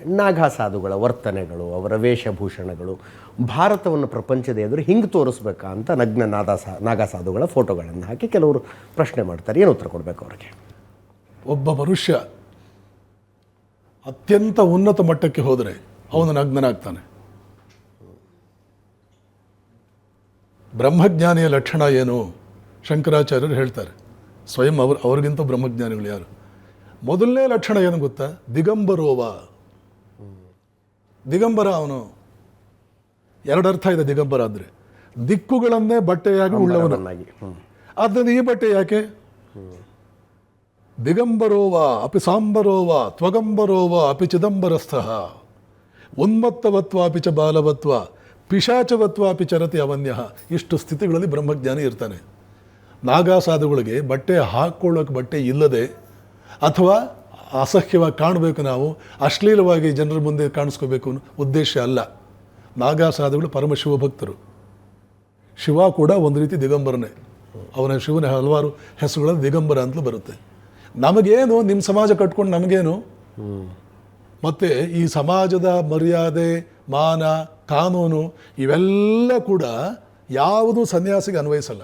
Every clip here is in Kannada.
ನಾಗಾ ಸಾಧುಗಳ ವರ್ತನೆಗಳು, ಅವರ ವೇಷಭೂಷಣಗಳು ಭಾರತವನ್ನು ಪ್ರಪಂಚದ ಎದುರು ಹಿಂಗೆ ತೋರಿಸ್ಬೇಕಾ ಅಂತ ನಗ್ನ ನಾಗಾ ಸಾಧುಗಳ ಫೋಟೋಗಳನ್ನು ಹಾಕಿ ಕೆಲವರು ಪ್ರಶ್ನೆ ಮಾಡ್ತಾರೆ. ಏನು ಉತ್ತರ ಕೊಡಬೇಕು ಅವರಿಗೆ? ಒಬ್ಬ ಮನುಷ್ಯ ಅತ್ಯಂತ ಉನ್ನತ ಮಟ್ಟಕ್ಕೆ ಹೋದರೆ ಅವನು ನಗ್ನನಾಗ್ತಾನೆ. ಬ್ರಹ್ಮಜ್ಞಾನಿಯ ಲಕ್ಷಣ ಏನು? ಶಂಕರಾಚಾರ್ಯರು ಹೇಳ್ತಾರೆ. ಸ್ವಯಂ ಅವ್ರಿಗಿಂತ ಬ್ರಹ್ಮಜ್ಞಾನಿಗಳು ಯಾರು? ಮೊದಲನೇ ಲಕ್ಷಣ ಏನು ಗೊತ್ತಾ? ದಿಗಂಬರೋವ. ದಿಗಂಬರ ಅವನು. ಎರಡರ್ಥ ಇದೆ ದಿಗಂಬರ ಅಂದರೆ. ದಿಕ್ಕುಗಳನ್ನೇ ಬಟ್ಟೆಯಾಗಿ ಉಳ್ಳವನನ್ನಾಗಿ. ಆದ್ದರಿಂದ ಈ ಬಟ್ಟೆ ಯಾಕೆ? ದಿಗಂಬರೋವ ಅಪಿ ಸಾಂಬರೋವ ತ್ವಗಂಬರೋವ ಅಪಿ ಚಿದಂಬರಸ್ಥಃ ಉನ್ಮತ್ತವತ್ವ ಅಪಿ ಚ ಬಾಲವತ್ವ ಪಿಶಾಚವತ್ವ ಅಪಿ ಚರತಿ ಅವನ್ಯ. ಇಷ್ಟು ಸ್ಥಿತಿಗಳಲ್ಲಿ ಬ್ರಹ್ಮಜ್ಞಾನಿ ಇರ್ತಾನೆ. ನಾಗಾ ಸಾಧುಗಳಿಗೆ ಬಟ್ಟೆ ಹಾಕ್ಕೊಳ್ಳೋಕೆ ಬಟ್ಟೆ ಇಲ್ಲದೆ ಅಥವಾ ಅಸಹ್ಯವಾಗಿ ಕಾಣಬೇಕು, ನಾವು ಅಶ್ಲೀಲವಾಗಿ ಜನರ ಮುಂದೆ ಕಾಣಿಸ್ಕೋಬೇಕು ಅನ್ನೋ ಉದ್ದೇಶ ಅಲ್ಲ. ನಾಗಾ ಸಾಧುಗಳು ಪರಮಶಿವ ಭಕ್ತರು. ಶಿವ ಕೂಡ ಒಂದು ರೀತಿ ದಿಗಂಬರನೇ. ಅವನ ಶಿವನ ಹಲವಾರು ಹೆಸರುಗಳಲ್ಲಿ ದಿಗಂಬರ ಅಂತಲೂ ಬರುತ್ತೆ. ನಮಗೇನು ನಿಮ್ಮ ಸಮಾಜ ಕಟ್ಕೊಂಡು ನಮಗೇನು? ಮತ್ತು ಈ ಸಮಾಜದ ಮರ್ಯಾದೆ, ಮಾನ, ಕಾನೂನು ಇವೆಲ್ಲ ಕೂಡ ಯಾವುದೂ ಸನ್ಯಾಸಿಗೆ ಅನ್ವಯಿಸಲ್ಲ.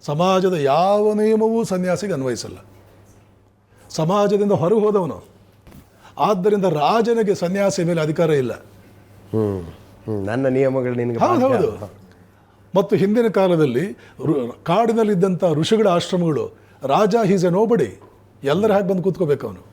ಸಮಾಜದ ಯಾವ ನಿಯಮವೂ ಸನ್ಯಾಸಿಗೆ ಅನ್ವಯಿಸಲ್ಲ. ಸಮಾಜದಿಂದ ಹೊರಗೆ ಹೋದವನು. ಆದ್ದರಿಂದ ರಾಜನಿಗೆ ಸನ್ಯಾಸಿ ಮೇಲೆ ಅಧಿಕಾರ ಇಲ್ಲ. ನನ್ನ ನಿಯಮಗಳು ನಿನಗೆ. ಹೌದು. ಮತ್ತು ಹಿಂದಿನ ಕಾಲದಲ್ಲಿ ಕಾಡಿನಲ್ಲಿದ್ದಂಥ ಋಷಿಗಳ ಆಶ್ರಮಗಳು, ರಾಜ ಹೀಸ್ ಎ ನೋಬಡಿ, ಎಲ್ಲರ ಹಾಗೆ ಬಂದು ಕೂತ್ಕೋಬೇಕು ಅವನು.